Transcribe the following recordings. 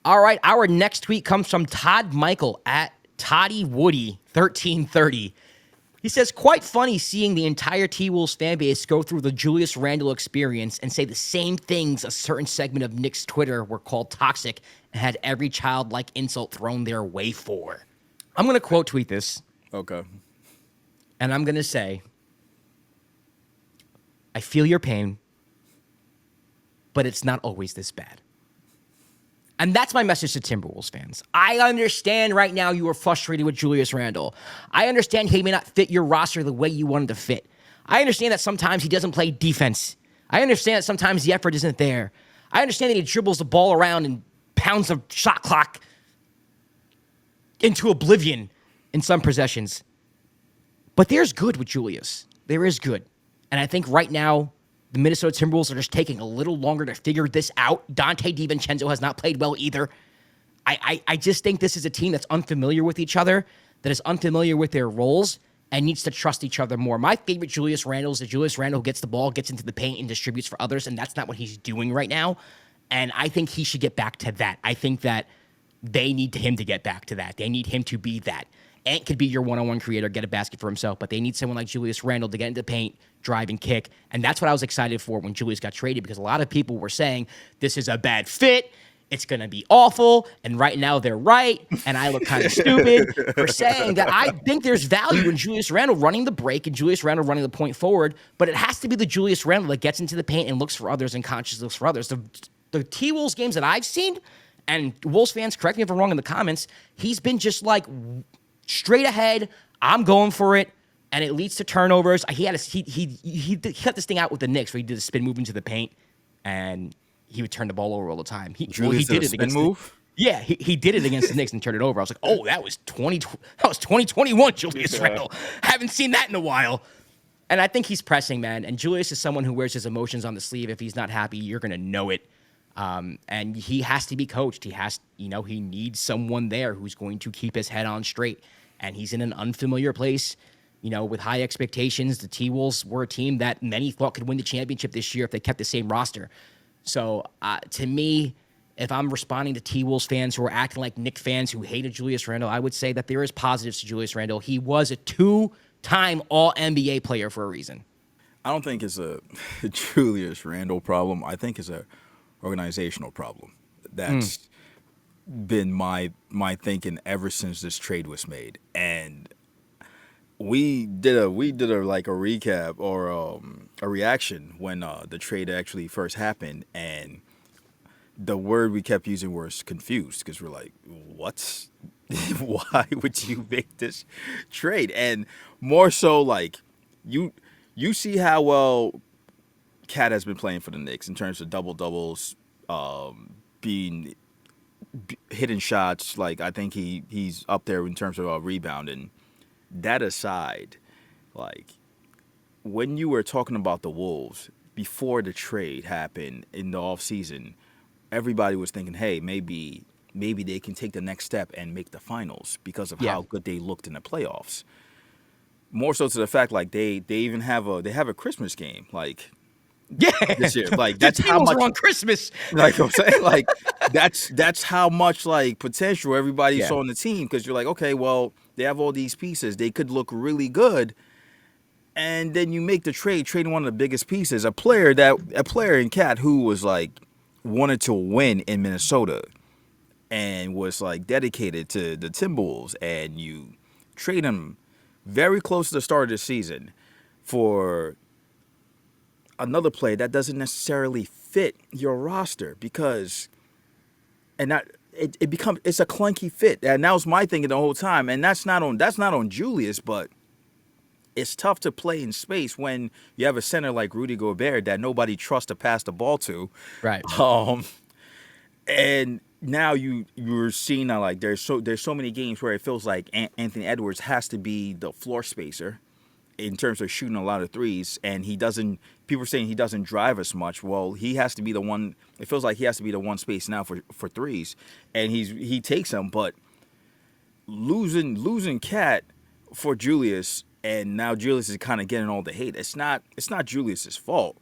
All right, our next tweet comes from Todd Michael at Toddy Woody 1330. He says, quite funny seeing the entire T-Wolves fan base go through the Julius Randle experience and say the same things a certain segment of Knicks Twitter were called toxic and had every childlike insult thrown their way for. I'm going to quote tweet this, Okay. and I'm going to say, I feel your pain, but it's not always this bad. And that's my message to Timberwolves fans. I understand right now you are frustrated with Julius Randle. I understand he may not fit your roster the way you want him to fit. I understand that sometimes he doesn't play defense. I understand that sometimes the effort isn't there. I understand that he dribbles the ball around and pounds the shot clock into oblivion in some possessions. But there's good with Julius. There is good. And I think right now, the Minnesota Timberwolves are just taking a little longer to figure this out. Dante DiVincenzo has not played well either. I just think this is a team that's unfamiliar with each other, that is unfamiliar with their roles, and needs to trust each other more. My favorite Julius Randle is the Julius Randle who gets the ball, gets into the paint, and distributes for others, and that's not what he's doing right now. And I think he should get back to that. I think that they need him to get back to that. They need him to be that. Ant could be your one-on-one creator, get a basket for himself, but they need someone like Julius Randle to get into the paint, drive, and kick. And that's what I was excited for when Julius got traded, because a lot of people were saying, this is a bad fit, it's going to be awful, and right now they're right, and I look kind of stupid for saying that. I think there's value in Julius Randle running the break and Julius Randle running the point forward, but it has to be the Julius Randle that gets into the paint and looks for others and consciously looks for others. The T-Wolves games that I've seen, and Wolves fans, correct me if I'm wrong in the comments, he's been just like straight ahead, I'm going for it, and it leads to turnovers. He cut this thing out with the Knicks where he did a spin move into the paint, and he would turn the ball over all the time. He did it against move. He did it against the Knicks and turned it over. I was like, oh, that was 2021 Julius Randle. Haven't seen that in a while. And I think he's pressing, man. And Julius is someone who wears his emotions on the sleeve. If he's not happy, you're gonna know it. And he has to be coached. He needs someone there who's going to keep his head on straight. And he's in an unfamiliar place, with high expectations. The T-Wolves were a team that many thought could win the championship this year if they kept the same roster. So, to me, if I'm responding to T-Wolves fans who are acting like Knicks fans who hated Julius Randle, I would say that there is positives to Julius Randle. He was a 2-time All-NBA player for a reason. I don't think it's a Julius Randle problem. I think it's a organizational problem. That's been my thinking ever since this trade was made. And we did a like a recap or a reaction when the trade actually first happened, and the word we kept using was confused, because we're like, what? Why would you make this trade? And more so, like, you see how well Cat has been playing for the Knicks in terms of double-doubles, being hitting shots. Like, I think he's up there in terms of rebounding. That aside, like, when you were talking about the Wolves before the trade happened in the offseason, everybody was thinking, hey, maybe they can take the next step and make the finals because of how good they looked in the playoffs. More so to the fact, like, they even have a Christmas game, like, this year. Like, that's how much on Christmas. Like I'm saying, like, that's how much, like, potential everybody saw on the team, because you're like, okay, well, they have all these pieces, they could look really good, and then you make the trading one of the biggest pieces, a player in Cat who was like wanted to win in Minnesota and was like dedicated to the Timberwolves, and you trade him very close to the start of the season for another player that doesn't necessarily fit your roster, because it's a clunky fit. And that was my thinking the whole time. And that's not on Julius, but it's tough to play in space when you have a center like Rudy Gobert that nobody trusts to pass the ball to. Right. And now you're seeing that, like, there's so many games where it feels like Anthony Edwards has to be the floor spacer in terms of shooting a lot of threes, and people are saying he doesn't drive as much. Well, he has to be the one. It feels like he has to be the one space now for threes, and he takes them. But losing Cat for Julius, and now Julius is kind of getting all the hate. It's not Julius's fault.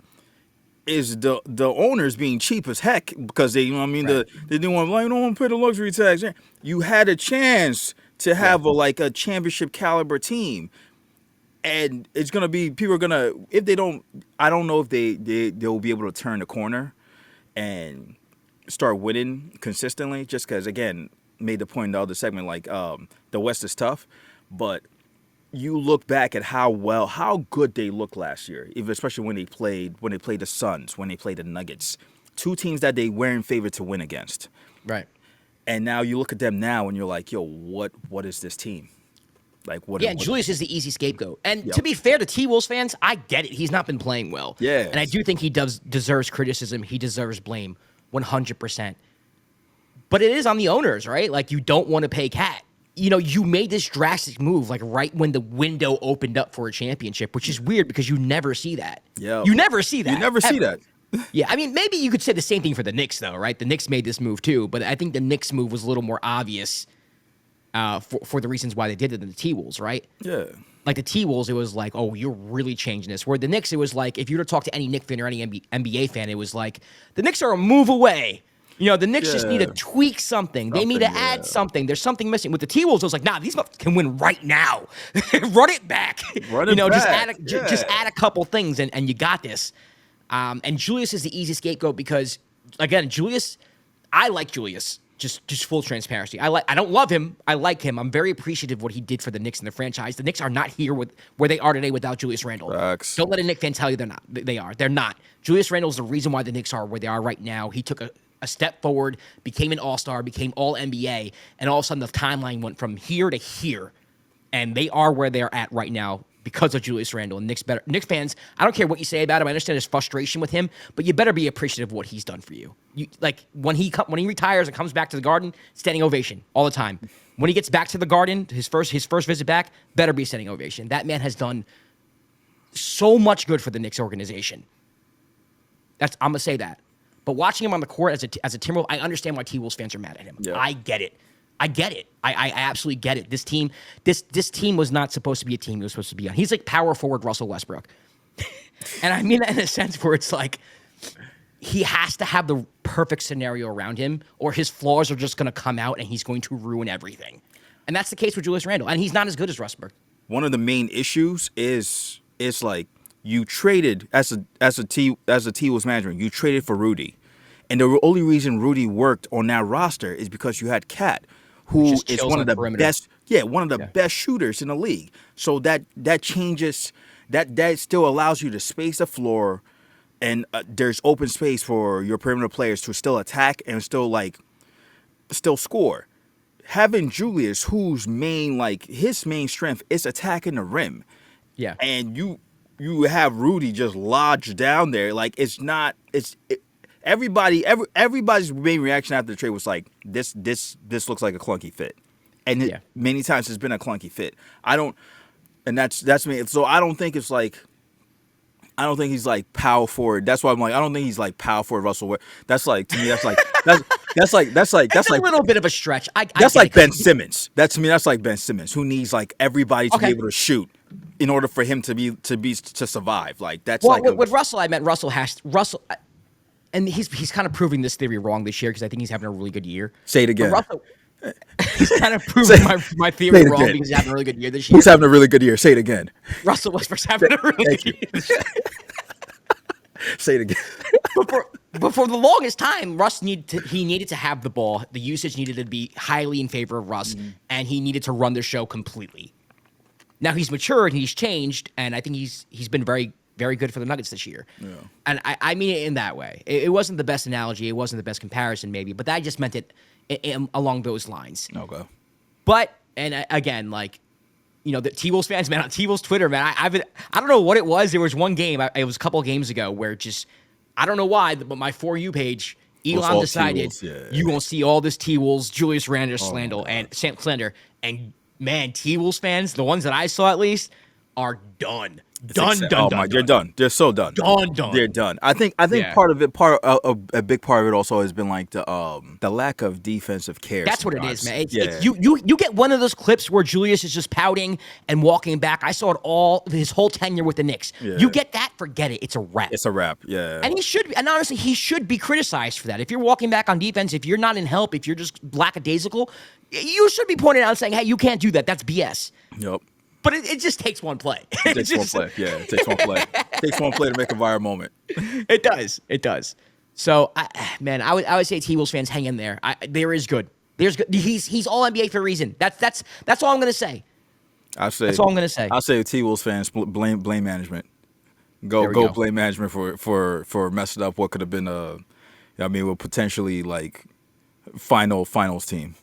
is the owners being cheap as heck because they, you know what I mean, Right. they didn't want, like, you don't want to pay the luxury tax. You had a chance to have a championship caliber team, and it's gonna be, people are gonna, if they don't, I don't know if they'll be able to turn the corner and start winning consistently. Just because, again, made the point in the other segment, like, the West is tough, but you look back at how good they looked last year, even especially when they played the Suns, when they played the Nuggets, two teams that they weren't favored to win against. Right. And now you look at them now and you're like, yo, what is this team? Like, what? Yeah, and Julius is the easy scapegoat. And to be fair to T-Wolves fans, I get it. He's not been playing well. Yeah. And I do think he deserves criticism. He deserves blame 100%. But it is on the owners, right? Like, you don't want to pay Cat. You know, you made this drastic move, like, right when the window opened up for a championship, which is weird because you never see that. Yeah. You never see that. You never see that. Yeah, I mean, maybe you could say the same thing for the Knicks, though, right? The Knicks made this move, too. But I think the Knicks move was a little more obvious for the reasons why they did it than the T-Wolves, right? Yeah. Like the T-Wolves, it was like, oh, you're really changing this. Where the Knicks, it was like, if you were to talk to any Knicks fan or any NBA fan, it was like, the Knicks are a move away. You know, the Knicks just need to tweak something. They need to add something. There's something missing. With the T-Wolves, it was like, nah, these motherfuckers can win right now. Run it back. Run it back. Just add a couple things, and you got this. And Julius is the easy scapegoat because, again, I like Julius. Just full transparency. I don't love him. I like him. I'm very appreciative of what he did for the Knicks and the franchise. The Knicks are not here where they are today without Julius Randle. Facts. Don't let a Knicks fan tell you they're not. They are. They're not. Julius Randle is the reason why the Knicks are where they are right now. He took a step forward, became an all-star, became all-NBA, and all of a sudden the timeline went from here to here. And they are where they're at right now because of Julius Randle. And Knicks fans, I don't care what you say about him. I understand his frustration with him, but you better be appreciative of what he's done for you. Like when he retires and comes back to the Garden, standing ovation all the time. When he gets back to the Garden, his first visit back, better be standing ovation. That man has done so much good for the Knicks organization. I'm gonna say that. But watching him on the court as a Timberwolves, I understand why T-Wolves fans are mad at him. Yeah. I get it. I absolutely get it. This team was not supposed to be a team he was supposed to be on. He's like power forward Russell Westbrook. And I mean that in a sense where it's like he has to have the perfect scenario around him or his flaws are just going to come out and he's going to ruin everything. And that's the case with Julius Randle. And he's not as good as Westbrook. One of the main issues is like you traded as a T-Wolves manager, you traded for Rudy. And the only reason Rudy worked on that roster is because you had Cat, who is one of the best shooters in the league. So that changes, that still allows you to space the floor, and there's open space for your perimeter players to still attack and still score. Having Julius, whose his main strength is attacking the rim, and you have Rudy just lodged down there, everybody's main reaction after the trade was like, this looks like a clunky fit, and many times it's been a clunky fit. That's me. So I don't think he's like power forward. That's why I'm like, I don't think he's like power forward Russell. That's like, to me, that's like a little bit of a stretch. That's like Ben Simmons. That's like Ben Simmons, who needs like everybody to be able to shoot in order for him to survive. Like that's with Russell, I meant Russell and he's kind of proving this theory wrong this year because I think he's having a really good year. Say it again. He's kind of proving my theory wrong because he's having a really good year this year. Who's having a really good year? Say it again. Russell Westbrook's having a really good year. Say it again. But for the longest time, he needed to have the ball. The usage needed to be highly in favor of Russ, and he needed to run the show completely. Now he's matured, he's changed, and I think he's been very, very good for the Nuggets this year. Yeah. And I mean it in that way. It wasn't the best analogy. It wasn't the best comparison, maybe, but I just meant it along those lines. Okay. But, and again, like, you know, the T-Wolves fans, man, on T-Wolves Twitter, man, I don't know what it was. There was one game, it was a couple of games ago, where just, I don't know why, but my For You page, Elon decided you won't see all this T-Wolves, Julius Randle slander, and man, T-Wolves fans, the ones that I saw at least, are done. It's Done, accept- done, oh done, my, they're done. done. They're so done. Done, done. They're done. I think Yeah. part of it, a big part of it also has been like the lack of defensive care. That's what it sometimes. is, man. Yeah. It's you get one of those clips where Julius is just pouting and walking back. I saw it all his whole tenure with the Knicks. Yeah. You get that, forget it. It's a wrap. It's a wrap. Yeah. And honestly, he should be criticized for that. If you're walking back on defense, if you're not in help, if you're just lackadaisical, you should be pointed out and saying, hey, you can't do that. That's BS. Yep. But it just takes one play. It takes one play. Yeah, it takes one play. It takes one play to make a viral moment. It does. It does. So, I would say T-Wolves fans, hang in there. There is good. There's good. He's all NBA for a reason. That's all I'm gonna say. That's all I'm gonna say. I'll say T-Wolves fans blame management. There we Go go. blame management for messing up what could have been potentially like finals team.